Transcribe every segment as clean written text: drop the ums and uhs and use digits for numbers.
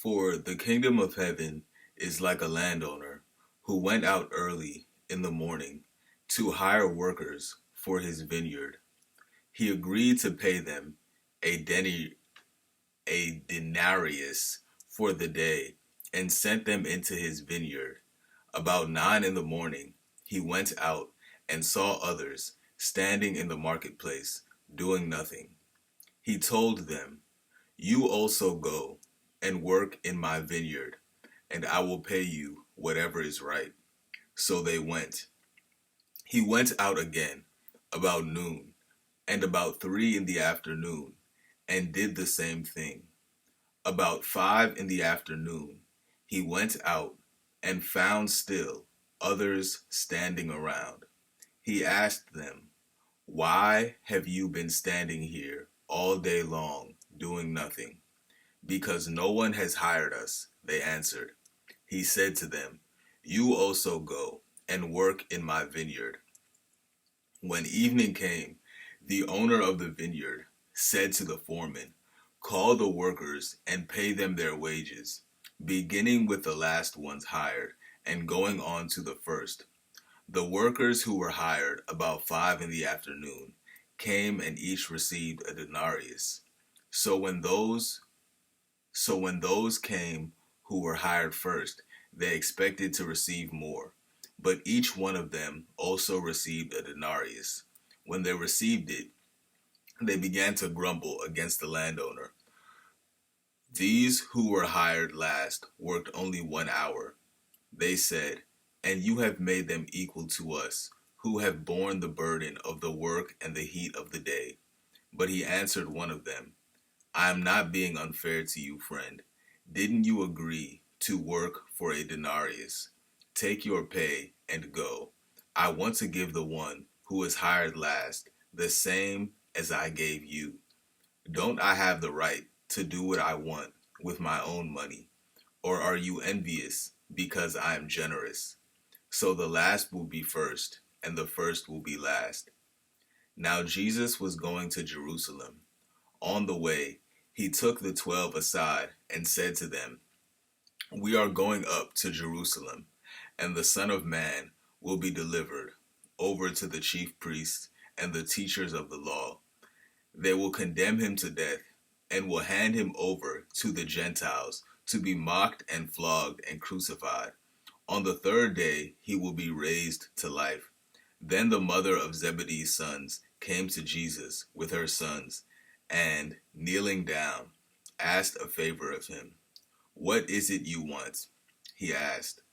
For the kingdom of heaven is like a landowner who went out early in the morning to hire workers for his vineyard. He agreed to pay them a, deni- a denarius for the day and sent them into his vineyard. About 9 in the morning, he went out and saw others standing in the marketplace doing nothing. He told them, "You also go and work in my vineyard, and I will pay you whatever is right." So they went. He went out again about noon and about 3 in the afternoon and did the same thing. About 5 in the afternoon, he went out and found still others standing around. He asked them, "Why have you been standing here all day long doing nothing?" "Because no one has hired us," they answered. He said to them, "You also go and work in my vineyard." When evening came, the owner of the vineyard said to the foreman, "Call the workers and pay them their wages, beginning with the last ones hired and going on to the first." The workers who were hired about 5 in the afternoon came and each received a denarius. So when those so when those came who were hired first, they expected to receive more, but each one of them also received a denarius. When they received it, they began to grumble against the landowner. "These who were hired last worked only 1 hour," they said, "and you have made them equal to us, who have borne the burden of the work and the heat of the day." But he answered one of them, "I am not being unfair to you, friend. Didn't you agree to work for a denarius? Take your pay and go. I want to give the one who was hired last the same as I gave you. Don't I have the right to do what I want with my own money? Or are you envious because I am generous?" So the last will be first, and the first will be last. Now Jesus was going to Jerusalem. On the way, he took the 12 aside and said to them, "We are going up to Jerusalem, and the Son of Man will be delivered over to the chief priests and the teachers of the law. They will condemn him to death and will hand him over to the Gentiles to be mocked and flogged and crucified. On the third day, he will be raised to life." Then the mother of Zebedee's sons came to Jesus with her sons and, kneeling down, asked a favor of him. "What is it you want?" he asked.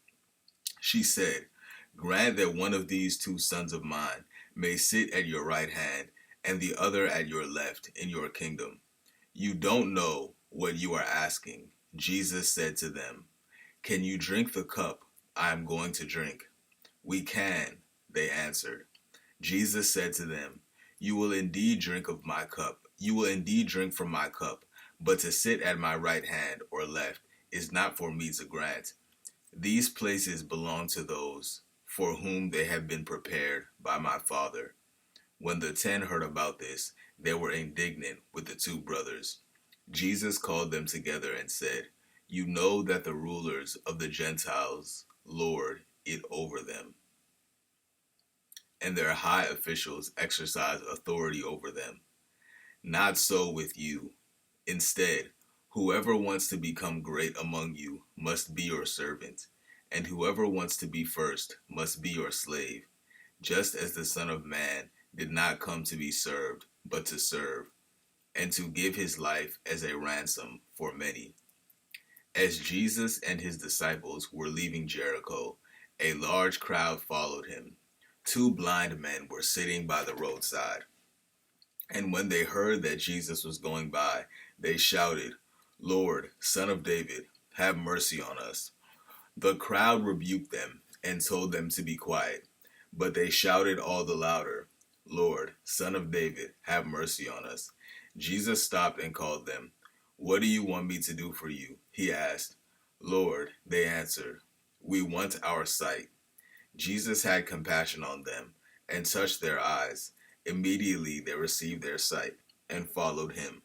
She said, "Grant that one of these two sons of mine may sit at your right hand and the other at your left in your kingdom." "You don't know what you are asking." Jesus said to them, "Can you drink the cup I am going to drink?" "We can," they answered. Jesus said to them, "You will indeed drink of my cup. You will indeed drink from my cup, but to sit at my right hand or left is not for me to grant. These places belong to those for whom they have been prepared by my Father." When the 10 heard about this, they were indignant with the two brothers. Jesus called them together and said, "You know that the rulers of the Gentiles lord it over them, and their high officials exercise authority over them. Not so with you. Instead, whoever wants to become great among you must be your servant, and whoever wants to be first must be your slave, just as the Son of Man did not come to be served, but to serve, and to give his life as a ransom for many." As Jesus and his disciples were leaving Jericho, a large crowd followed him. Two blind men were sitting by the roadside, and when they heard that Jesus was going by, they shouted, "Lord, Son of David, have mercy on us." The crowd rebuked them and told them to be quiet, but they shouted all the louder, "Lord, Son of David, have mercy on us." Jesus stopped and called them. "What do you want me to do for you?" he asked. "Lord," they answered, "we want our sight." Jesus had compassion on them and touched their eyes. Immediately they received their sight and followed him.